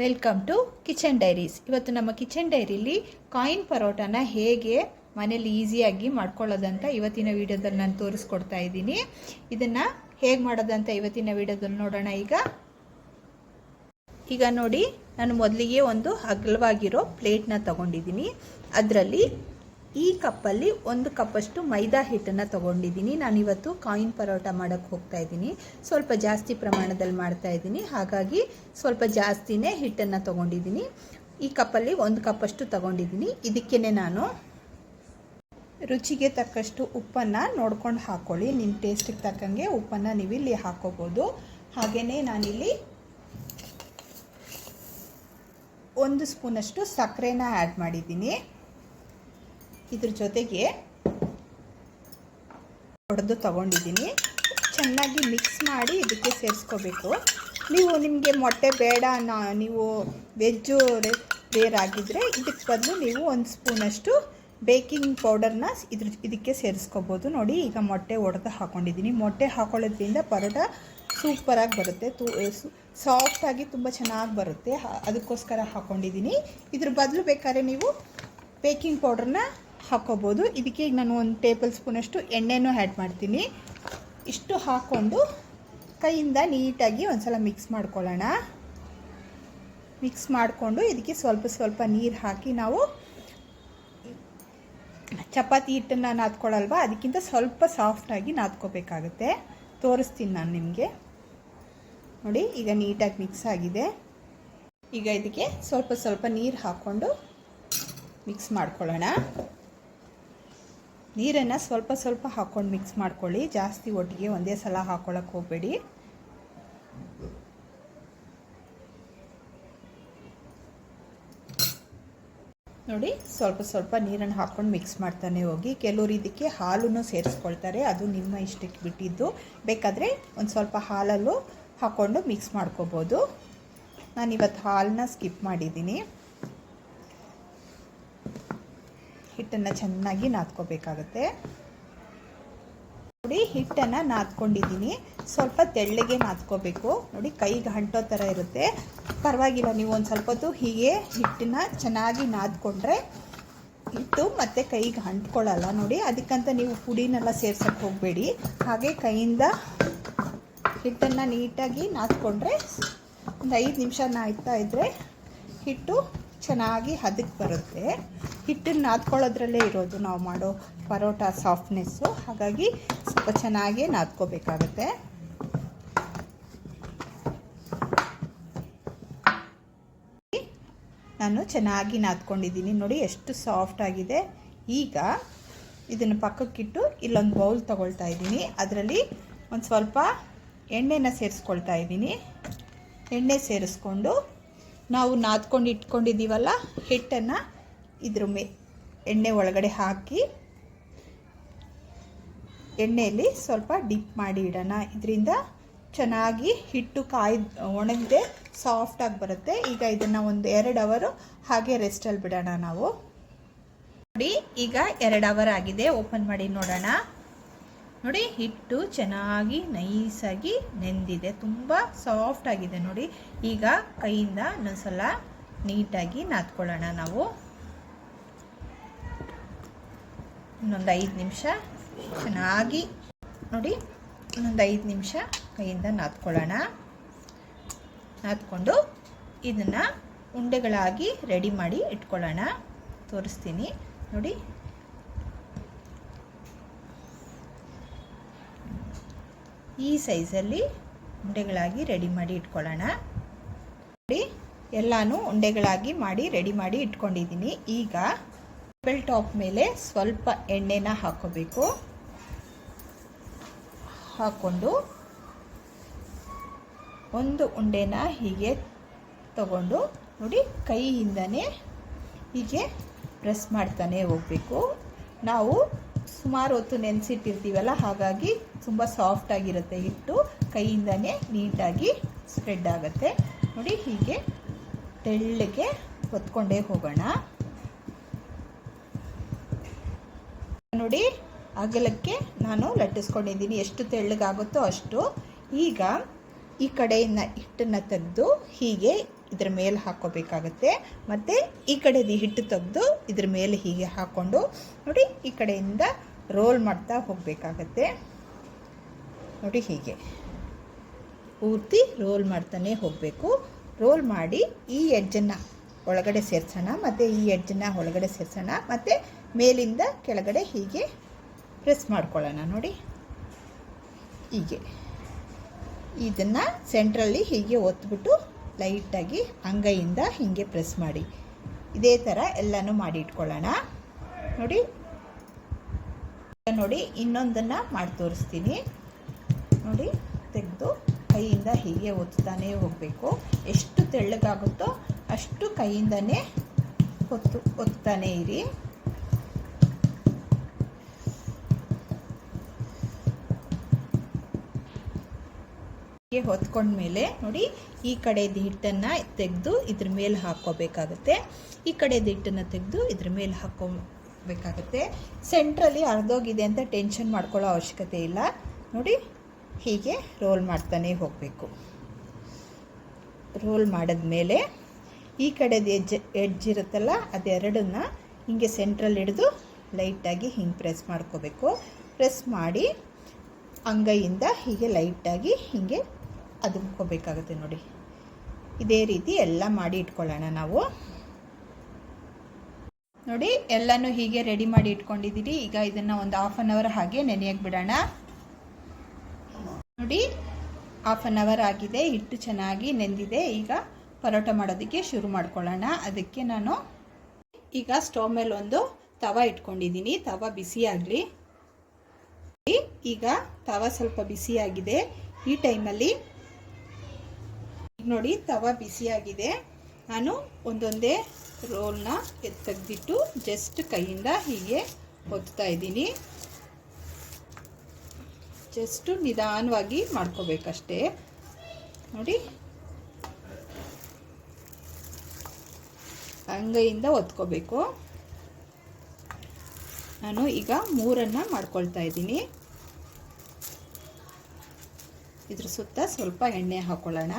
Welcome to kitchen diaries. ಇವತ್ತು ನಮ್ಮ kitchen ಡೈರಿಲಿ coin ಪರೋಟಾನ ಹೇಗೆ ಮನೇಲಿ ಈಸಿಯಾಗಿ ಮಾಡ್ಕೊಳ್ಳೋದಂತ ಇವತ್ತಿನ ವಿಡಿಯೋದಲ್ಲಿ ನಾನು ತೋರಿಸ್ಕೊಡ್ತಾ ಇದ್ದೀನಿ. ಇದನ್ನು ಹೇಗೆ ಮಾಡೋದಂತ ಇವತ್ತಿನ ವಿಡಿಯೋದಲ್ಲಿ ನೋಡೋಣ. ಈಗ ನೋಡಿ, ನಾನು ಮೊದಲಿಗೆ ಒಂದು ಅಗಲವಾಗಿರೋ ಪ್ಲೇಟ್ನ ತಗೊಂಡಿದ್ದೀನಿ. ಅದರಲ್ಲಿ ಈ ಕಪ್ಪಲ್ಲಿ 1 ಕಪ್ಪಷ್ಟು ಮೈದಾ ಹಿಟ್ಟನ್ನು ತೊಗೊಂಡಿದ್ದೀನಿ. ನಾನಿವತ್ತು ಕಾಯಿನ್ ಪರೋಟ ಮಾಡೋಕ್ಕೆ ಹೋಗ್ತಾ ಇದ್ದೀನಿ. ಸ್ವಲ್ಪ ಜಾಸ್ತಿ ಪ್ರಮಾಣದಲ್ಲಿ ಮಾಡ್ತಾ ಇದ್ದೀನಿ, ಹಾಗಾಗಿ ಸ್ವಲ್ಪ ಜಾಸ್ತಿನೇ ಹಿಟ್ಟನ್ನು ತೊಗೊಂಡಿದ್ದೀನಿ. ಈ ಕಪ್ಪಲ್ಲಿ 1 ಕಪ್ಪಷ್ಟು ತೊಗೊಂಡಿದ್ದೀನಿ. ಇದಕ್ಕೇ ನಾನು ರುಚಿಗೆ ತಕ್ಕಷ್ಟು ಉಪ್ಪನ್ನು ನೋಡ್ಕೊಂಡು ಹಾಕ್ಕೊಳ್ಳಿ. ನಿಮ್ಮ ಟೇಸ್ಟಿಗೆ ತಕ್ಕಂಗೆ ಉಪ್ಪನ್ನು ನೀವು ಇಲ್ಲಿ ಹಾಕ್ಕೋಬೋದು. ಹಾಗೆಯೇ ನಾನಿಲ್ಲಿ 1 ಸ್ಪೂನಷ್ಟು ಸಕ್ಕರೆನ ಆ್ಯಡ್ ಮಾಡಿದ್ದೀನಿ. ಇದ್ರ ಜೊತೆಗೆ ಹೊಡೆದು ತಗೊಂಡಿದ್ದೀನಿ. ಚೆನ್ನಾಗಿ ಮಿಕ್ಸ್ ಮಾಡಿ ಇದಕ್ಕೆ ಸೇರಿಸ್ಕೋಬೇಕು. ನಿಮಗೆ ಮೊಟ್ಟೆ ಬೇಡ, ನೀವು ವೆಜ್ಜು ರೇರ್ ಆಗಿದ್ದರೆ ಇದಕ್ಕೆ ಬದಲು ನೀವು 1 ಸ್ಪೂನಷ್ಟು ಬೇಕಿಂಗ್ ಪೌಡರ್ನ ಇದಕ್ಕೆ ಸೇರಿಸ್ಕೋಬೋದು. ನೋಡಿ, ಈಗ ಮೊಟ್ಟೆ ಒಡೆದು ಹಾಕ್ಕೊಂಡಿದ್ದೀನಿ. ಮೊಟ್ಟೆ ಹಾಕೊಳ್ಳೋದ್ರಿಂದ ಪರೋಟ ಸೂಪರಾಗಿ ಬರುತ್ತೆ, ಸಾಫ್ಟಾಗಿ ತುಂಬ ಚೆನ್ನಾಗಿ ಬರುತ್ತೆ. ಅದಕ್ಕೋಸ್ಕರ ಹಾಕ್ಕೊಂಡಿದ್ದೀನಿ. ಇದ್ರ ಬದಲು ಬೇಕಾದ್ರೆ ನೀವು ಬೇಕಿಂಗ್ ಪೌಡರ್ನ ಹಾಕ್ಕೋಬೋದು. ಇದಕ್ಕೆ ಈಗ ನಾನು 1 ಟೇಬಲ್ ಸ್ಪೂನಷ್ಟು ಎಣ್ಣೆನೂ ಆ್ಯಡ್ ಮಾಡ್ತೀನಿ. ಇಷ್ಟು ಹಾಕ್ಕೊಂಡು ಕೈಯಿಂದ ನೀಟಾಗಿ ಒಂದ್ಸಲ ಮಿಕ್ಸ್ ಮಾಡ್ಕೊಳ್ಳೋಣ. ಮಿಕ್ಸ್ ಮಾಡಿಕೊಂಡು ಇದಕ್ಕೆ ಸ್ವಲ್ಪ ನೀರು ಹಾಕಿ, ನಾವು ಚಪಾತಿ ಹಿಟ್ಟನ್ನು ನಾದ್ಕೊಳ್ಳಲ್ವ, ಅದಕ್ಕಿಂತ ಸ್ವಲ್ಪ ಸಾಫ್ಟಾಗಿ ನಾದ್ಕೋಬೇಕಾಗುತ್ತೆ. ತೋರಿಸ್ತೀನಿ ನಾನು ನಿಮಗೆ. ನೋಡಿ, ಈಗ ನೀಟಾಗಿ ಮಿಕ್ಸ್ ಆಗಿದೆ. ಈಗ ಇದಕ್ಕೆ ಸ್ವಲ್ಪ ನೀರು ಹಾಕ್ಕೊಂಡು ಮಿಕ್ಸ್ ಮಾಡ್ಕೊಳ್ಳೋಣ. ನೀರನ್ನು ಸ್ವಲ್ಪ ಹಾಕ್ಕೊಂಡು ಮಿಕ್ಸ್ ಮಾಡ್ಕೊಳ್ಳಿ. ಜಾಸ್ತಿ ಒಟ್ಟಿಗೆ ಒಂದೇ ಸಲ ಹಾಕ್ಕೊಳ್ಳೋಕೆ ಹೋಗಬೇಡಿ. ನೋಡಿ, ಸ್ವಲ್ಪ ನೀರನ್ನು ಹಾಕ್ಕೊಂಡು ಮಿಕ್ಸ್ ಮಾಡ್ತಾನೆ ಹೋಗಿ. ಕೆಲವರು ಇದಕ್ಕೆ ಹಾಲನ್ನು ಸೇರಿಸ್ಕೊಳ್ತಾರೆ, ಅದು ನಿಮ್ಮ ಇಷ್ಟಕ್ಕೆ ಬಿಟ್ಟಿದ್ದು. ಬೇಕಾದರೆ ಒಂದು ಸ್ವಲ್ಪ ಹಾಲಲ್ಲೂ ಹಾಕ್ಕೊಂಡು ಮಿಕ್ಸ್ ಮಾಡ್ಕೋಬೋದು. ನಾನಿವತ್ತು ಹಾಲನ್ನ ಸ್ಕಿಪ್ ಮಾಡಿದ್ದೀನಿ. ಹಿಟ್ಟನ್ನು ಚೆನ್ನಾಗಿ ನಾದ್ಕೋಬೇಕಾಗುತ್ತೆ. ನೋಡಿ, ಹಿಟ್ಟನ್ನು ನಾದ್ಕೊಂಡಿದ್ದೀನಿ. ಸ್ವಲ್ಪ ತೆಳ್ಳಗೆ ನಾದ್ಕೋಬೇಕು. ನೋಡಿ, ಕೈಗೆ ಅಂಟೋ ಥರ ಇರುತ್ತೆ, ಪರವಾಗಿಲ್ಲ. ನೀವು ಒಂದು ಸ್ವಲ್ಪ ಹೊತ್ತು ಹೀಗೆ ಹಿಟ್ಟನ್ನು ಚೆನ್ನಾಗಿ ನಾದ್ಕೊಂಡ್ರೆ ಹಿಟ್ಟು ಮತ್ತು ಕೈಗೆ ಅಂಟ್ಕೊಳ್ಳಲ್ಲ. ನೋಡಿ, ಅದಕ್ಕಂತ ನೀವು ಪುಡಿನೆಲ್ಲ ಸೇರ್ಸೋಕ್ಕೆ ಹೋಗಬೇಡಿ. ಹಾಗೆ ಕೈಯಿಂದ ಹಿಟ್ಟನ್ನು ನೀಟಾಗಿ ನಾದ್ಕೊಂಡ್ರೆ ಒಂದು 5 ನಿಮಿಷ ನಾದ್ತಾ ಇದ್ದರೆ ಹಿಟ್ಟು ಚೆನ್ನಾಗಿ ಹದಕ್ಕೆ ಬರುತ್ತೆ. ಹಿಟ್ಟನ್ನು ನಾದ್ಕೊಳ್ಳೋದ್ರಲ್ಲೇ ಇರೋದು ನಾವು ಮಾಡೋ ಪರೋಟ ಸಾಫ್ಟ್ನೆಸ್ಸು. ಹಾಗಾಗಿ ಸ್ವಲ್ಪ ಚೆನ್ನಾಗಿ ನಾದ್ಕೋಬೇಕಾಗತ್ತೆ. ನಾನು ಚೆನ್ನಾಗಿ ನಾದ್ಕೊಂಡಿದ್ದೀನಿ. ನೋಡಿ, ಎಷ್ಟು ಸಾಫ್ಟ್ ಆಗಿದೆ. ಈಗ ಇದನ್ನು ಪಕ್ಕಕ್ಕಿಟ್ಟು ಇಲ್ಲೊಂದು ಬೌಲ್ ತಗೊಳ್ತಾ ಇದ್ದೀನಿ. ಅದರಲ್ಲಿ ಒಂದು ಸ್ವಲ್ಪ ಎಣ್ಣೆನ ಸೇರಿಸ್ಕೊಳ್ತಾ ಇದ್ದೀನಿ. ಎಣ್ಣೆ ಸೇರಿಸ್ಕೊಂಡು ನಾವು ನಾದ್ಕೊಂಡು ಇಟ್ಕೊಂಡಿದ್ದೀವಲ್ಲ ಹಿಟ್ಟನ್ನು ಇದ್ರ ಎಣ್ಣೆ ಒಳಗಡೆ ಹಾಕಿ ಎಣ್ಣೆಯಲ್ಲಿ ಸ್ವಲ್ಪ ಡಿಪ್ ಮಾಡಿ ಇಡೋಣ. ಇದರಿಂದ ಚೆನ್ನಾಗಿ ಹಿಟ್ಟು ಒಣಗದೆ ಸಾಫ್ಟಾಗಿ ಬರುತ್ತೆ. ಈಗ ಇದನ್ನು ಒಂದು 2 ಅವರ್ ಹಾಗೆ ರೆಸ್ಟಲ್ಲಿ ಬಿಡೋಣ ನಾವು. ನೋಡಿ, ಈಗ 2 ಅವರ್ ಆಗಿದೆ. ಓಪನ್ ಮಾಡಿ ನೋಡೋಣ. ನೋಡಿ, ಹಿಟ್ಟು ಚೆನ್ನಾಗಿ ನೈಸಾಗಿ ನೆಂದಿದೆ, ತುಂಬ ಸಾಫ್ಟ್ ಆಗಿದೆ. ನೋಡಿ, ಈಗ ಕೈಯಿಂದ ಇನ್ನೊಂದ್ಸಲ ನೀಟಾಗಿ ನಾದ್ಕೊಳ್ಳೋಣ ನಾವು. ಇನ್ನೊಂದು 5 ನಿಮಿಷ ಚೆನ್ನಾಗಿ ನೋಡಿ, ಇನ್ನೊಂದು 5 ನಿಮಿಷ ಕೈಯಿಂದ ನಾದ್ಕೊಳ್ಳೋಣ. ನಾದ್ಕೊಂಡು ಇದನ್ನು ಉಂಡೆಗಳಾಗಿ ರೆಡಿ ಮಾಡಿ ಇಟ್ಕೊಳ್ಳೋಣ. ತೋರಿಸ್ತೀನಿ ನೋಡಿ. ಈ ಸೈಜಲ್ಲಿ ಉಂಡೆಗಳಾಗಿ ರೆಡಿ ಮಾಡಿ ಇಟ್ಕೊಳ್ಳೋಣ. ನೋಡಿ, ಎಲ್ಲಾನು ಉಂಡೆಗಳಾಗಿ ಮಾಡಿ ರೆಡಿ ಮಾಡಿ ಇಟ್ಕೊಂಡಿದ್ದೀನಿ. ಈಗ ಟೇಬಲ್ ಟಾಪ್ ಮೇಲೆ ಸ್ವಲ್ಪ ಎಣ್ಣೆನ ಹಾಕೋಬೇಕು. ಹಾಕ್ಕೊಂಡು ಒಂದು ಉಂಡೆನ ಹೀಗೆ ತಗೊಂಡು ನೋಡಿ, ಕೈಯಿಂದನೇ ಹೀಗೆ ಪ್ರೆಸ್ ಮಾಡ್ತಾನೆ ಹೋಗಬೇಕು. ನಾವು ಸುಮಾರು ಹೊತ್ತು ನೆನೆಸಿಟ್ಟಿರ್ತೀವಲ್ಲ, ಹಾಗಾಗಿ ತುಂಬ ಸಾಫ್ಟಾಗಿರುತ್ತೆ ಹಿಟ್ಟು. ಕೈಯಿಂದನೇ ನೀಟಾಗಿ ಸ್ಪ್ರೆಡ್ ಆಗುತ್ತೆ. ನೋಡಿ, ಹೀಗೆ ತೆಳ್ಳಗೆ ಹೊತ್ಕೊಂಡೇ ಹೋಗೋಣ. ನೋಡಿ, ಅಗಲಕ್ಕೆ ನಾನು ಲಟ್ಟಿಸ್ಕೊಂಡಿದ್ದೀನಿ. ಎಷ್ಟು ತೆಳ್ಳಗಾಗುತ್ತೋ ಅಷ್ಟು. ಈಗ ಈ ಕಡೆಯಿಂದ ಹಿಟ್ಟನ್ನು ತೆಗೆದು ಹೀಗೆ ಇದ್ರ ಮೇಲೆ ಹಾಕ್ಕೋಬೇಕಾಗತ್ತೆ. ಮತ್ತು ಈ ಕಡೆದು ಹಿಟ್ಟು ತೆಗೆದು ಇದ್ರ ಮೇಲೆ ಹೀಗೆ ಹಾಕ್ಕೊಂಡು ನೋಡಿ ಈ ಕಡೆಯಿಂದ ರೋಲ್ ಮಾಡ್ತಾ ಹೋಗಬೇಕಾಗತ್ತೆ. ನೋಡಿ ಹೀಗೆ ಪೂರ್ತಿ ರೋಲ್ ಮಾಡ್ತಾನೆ ಹೋಗಬೇಕು. ರೋಲ್ ಮಾಡಿ ಈ ಎಡ್ಜನ್ನು ಒಳಗಡೆ ಸೇರಿಸೋಣ, ಮತ್ತು ಈ ಎಡ್ಜನ್ನು ಒಳಗಡೆ ಸೇರಿಸೋಣ, ಮತ್ತು ಮೇಲಿಂದ ಕೆಳಗಡೆ ಹೀಗೆ ಪ್ರೆಸ್ ಮಾಡ್ಕೊಳ್ಳೋಣ. ನೋಡಿ ಹೀಗೆ ಇದನ್ನು ಸೆಂಟ್ರಲ್ಲಿ ಹೀಗೆ ಒತ್ಬಿಟ್ಟು ಲೈಟಾಗಿ ಅಂಗೈಯಿಂದ ಹೀಗೆ ಪ್ರೆಸ್ ಮಾಡಿ. ಇದೇ ಥರ ಎಲ್ಲನೂ ಮಾಡಿ ಇಟ್ಕೊಳ್ಳೋಣ. ನೋಡಿ ನೋಡಿ ಇನ್ನೊಂದನ್ನು ಮಾಡಿ ತೋರಿಸ್ತೀನಿ. ನೋಡಿ ತೆಗೆದು ಕೈಯಿಂದ ಹೀಗೆ ಒತ್ತಾನೇ ಹೋಗಬೇಕು. ಎಷ್ಟು ತೆಳ್ಳಗಾಗುತ್ತೋ ಅಷ್ಟು ಕೈಯಿಂದನೇ ಒತ್ತಾನೇ ಇರಿ. ಹೀಗೆ ಹೊತ್ಕೊಂಡ್ಮೇಲೆ ನೋಡಿ ಈ ಕಡೆದು ಹಿಟ್ಟನ್ನು ತೆಗೆದು ಇದ್ರ ಮೇಲೆ ಹಾಕ್ಕೋಬೇಕಾಗತ್ತೆ. ಈ ಕಡೆದು ಹಿಟ್ಟನ್ನು ತೆಗೆದು ಇದ್ರ ಮೇಲೆ ಹಾಕ್ಕೋಬೇಕಾಗತ್ತೆ. ಸೆಂಟ್ರಲ್ಲಿ ಅರ್ಧೋಗಿದೆ ಅಂತ ಟೆನ್ಷನ್ ಮಾಡ್ಕೊಳ್ಳೋ ಅವಶ್ಯಕತೆ ಇಲ್ಲ. ನೋಡಿ ಹೀಗೆ ರೋಲ್ ಮಾಡ್ತಾನೆ ಹೋಗಬೇಕು. ರೋಲ್ ಮಾಡಿದ್ಮೇಲೆ ಈ ಕಡೆದು ಎಡ್ಜ್ ಇರುತ್ತಲ್ಲ ಅದೆರಡನ್ನ ಹೀಗೆ ಸೆಂಟ್ರಲ್ಲಿ ಹಿಡಿದು ಲೈಟಾಗಿ ಹಿಂಗೆ ಪ್ರೆಸ್ ಮಾಡ್ಕೋಬೇಕು. ಪ್ರೆಸ್ ಮಾಡಿ ಅಂಗೈಯಿಂದ ಹೀಗೆ ಲೈಟಾಗಿ ಹೀಗೆ ಅದುಮ್ಕೋಬೇಕಾಗುತ್ತೆ. ನೋಡಿ ಇದೇ ರೀತಿ ಎಲ್ಲ ಮಾಡಿ ಇಟ್ಕೊಳ್ಳೋಣ ನಾವು. ನೋಡಿ ಎಲ್ಲನೂ ಹೀಗೆ ರೆಡಿ ಮಾಡಿ ಇಟ್ಕೊಂಡಿದ್ದೀರಿ. ಈಗ ಇದನ್ನು ಒಂದು 1/2 hour ಹಾಗೆ ನೆನೆಯಕ್ಕೆ ಬಿಡೋಣ. ನೋಡಿ 1/2 hour ಆಗಿದೆ, ಹಿಟ್ಟು ಚೆನ್ನಾಗಿ ನೆಂದಿದೆ. ಈಗ ಪರೋಟ ಮಾಡೋದಕ್ಕೆ ಶುರು ಮಾಡ್ಕೊಳ್ಳೋಣ. ಅದಕ್ಕೆ ನಾನು ಈಗ ಸ್ಟವ್ ಮೇಲೆ ಒಂದು ತವ ಇಟ್ಕೊಂಡಿದ್ದೀನಿ. ತವ ಬಿಸಿ ಆಗಲಿ. ಈಗ ತವ ಸ್ವಲ್ಪ ಬಿಸಿಯಾಗಿದೆ. ಈ ಟೈಮಲ್ಲಿ ನೋಡಿ ತವ ಬಿಸಿಯಾಗಿದೆ. ನಾನು ಒಂದೊಂದೇ ರೋಲ್ನ ತೆಗೆದಿಟ್ಟು ಜಸ್ಟ್ ಕೈಯಿಂದ ಹೀಗೆ ಒತ್ತಾ ಇದ್ದೀನಿ. ಜಸ್ಟ್ ನಿಧಾನವಾಗಿ ಮಾಡ್ಕೋಬೇಕಷ್ಟೇ. ನೋಡಿ ಅಂಗೈಯಿಂದ ಒತ್ಕೋಬೇಕು. ನಾನು ಈಗ 3 ಮಾಡ್ಕೊಳ್ತಾ ಇದ್ದೀನಿ. ಇದ್ರ ಸುತ್ತ ಸ್ವಲ್ಪ ಎಣ್ಣೆ ಹಾಕೊಳ್ಳೋಣ.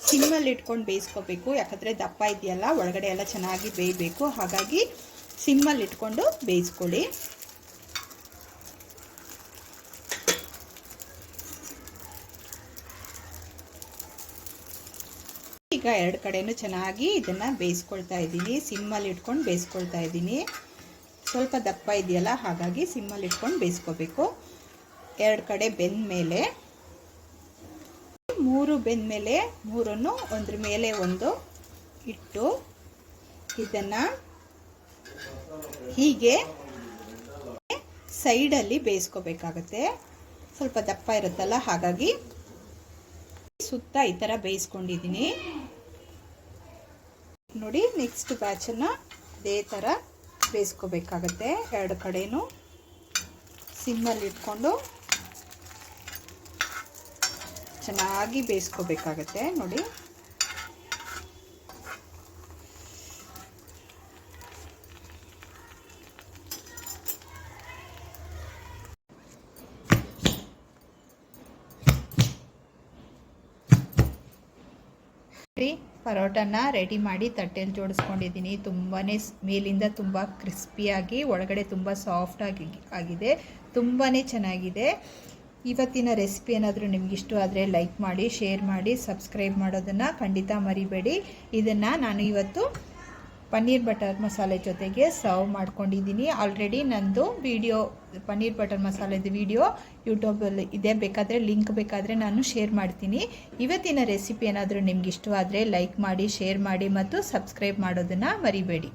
ಸಿಮ್ಮಲ್ಲಿ ಇಟ್ಕೊಂಡು ಬೇಯಿಸ್ಕೋಬೇಕು. ಯಾಕಂದರೆ ದಪ್ಪ ಇದೆಯಲ್ಲ ಒಳಗಡೆ ಎಲ್ಲ ಚೆನ್ನಾಗಿ ಬೇಯಬೇಕು. ಹಾಗಾಗಿ ಸಿಮ್ಮಲ್ಲಿ ಇಟ್ಕೊಂಡು ಬೇಯಿಸ್ಕೊಳ್ಳಿ. ಈಗ 2 ಕಡೆನೂ ಚೆನ್ನಾಗಿ ಇದನ್ನು ಬೇಯಿಸ್ಕೊಳ್ತಾ ಇದ್ದೀನಿ. ಸಿಮ್ಮಲ್ಲಿ ಇಟ್ಕೊಂಡು ಬೇಯಿಸ್ಕೊಳ್ತಾ ಇದ್ದೀನಿ. ಸ್ವಲ್ಪ ದಪ್ಪ ಇದೆಯಲ್ಲ ಹಾಗಾಗಿ ಸಿಮ್ಮಲ್ಲಿ ಇಟ್ಕೊಂಡು ಬೇಯಿಸ್ಕೋಬೇಕು. 2 ಕಡೆ ಬೆಂದ ಮೇಲೆ 3 ಬೆಂದ ಮೇಲೆ 3 ಒಂದ್ರ ಮೇಲೆ ಒಂದು ಇಟ್ಟು ಇದನ್ನು ಹೀಗೆ ಸೈಡಲ್ಲಿ ಬೇಯಿಸ್ಕೋಬೇಕಾಗತ್ತೆ. ಸ್ವಲ್ಪ ದಪ್ಪ ಇರುತ್ತಲ್ಲ ಹಾಗಾಗಿ ಸುತ್ತ ಈ ಥರ ಬೇಯಿಸ್ಕೊಂಡಿದ್ದೀನಿ. ನೋಡಿ ನೆಕ್ಸ್ಟ್ ಬ್ಯಾಚನ್ನು ಇದೇ ಥರ ಬೇಯಿಸ್ಕೋಬೇಕಾಗತ್ತೆ. 2 ಕಡೆನೂ ಸಿಮ್ಮಲ್ಲಿ ಇಟ್ಕೊಂಡು ಚೆನ್ನಾಗಿ ಬೇಯಿಸ್ಕೋಬೇಕಾಗತ್ತೆ. ನೋಡಿ ಪರೋಟನ ರೆಡಿ ಮಾಡಿ ತಟ್ಟೆಯಲ್ಲಿ ಜೋಡಿಸ್ಕೊಂಡಿದ್ದೀನಿ. ತುಂಬಾ ಮೇಲಿಂದ ತುಂಬ ಕ್ರಿಸ್ಪಿಯಾಗಿ ಒಳಗಡೆ ತುಂಬ ಸಾಫ್ಟಾಗಿ ಆಗಿದೆ. ತುಂಬಾ ಚೆನ್ನಾಗಿದೆ. ಇವತ್ತಿನ ರೆಸಿಪಿ ಏನಾದರೂ ನಿಮ್ಗೆ ಇಷ್ಟ ಆದರೆ ಲೈಕ್ ಮಾಡಿ, ಶೇರ್ ಮಾಡಿ, ಸಬ್ಸ್ಕ್ರೈಬ್ ಮಾಡೋದನ್ನು ಖಂಡಿತ ಮರಿಬೇಡಿ. ಇದನ್ನು ನಾನು ಇವತ್ತು ಪನ್ನೀರ್ ಬಟರ್ ಮಸಾಲೆ ಜೊತೆಗೆ ಸರ್ವ್ ಮಾಡ್ಕೊಂಡಿದ್ದೀನಿ. ಆಲ್ರೆಡಿ ನಂದು ವಿಡಿಯೋ ಪನ್ನೀರ್ ಬಟರ್ ಮಸಾಲೆದು ವಿಡಿಯೋ ಯೂಟ್ಯೂಬಲ್ಲಿ ಇದೆ. ಬೇಕಾದರೆ ಲಿಂಕ್ ಬೇಕಾದರೆ ನಾನು ಶೇರ್ ಮಾಡ್ತೀನಿ. ಇವತ್ತಿನ ರೆಸಿಪಿ ಏನಾದರೂ ನಿಮ್ಗೆ ಇಷ್ಟವಾದರೆ ಲೈಕ್ ಮಾಡಿ, ಶೇರ್ ಮಾಡಿ ಮತ್ತು ಸಬ್ಸ್ಕ್ರೈಬ್ ಮಾಡೋದನ್ನು ಮರಿಬೇಡಿ.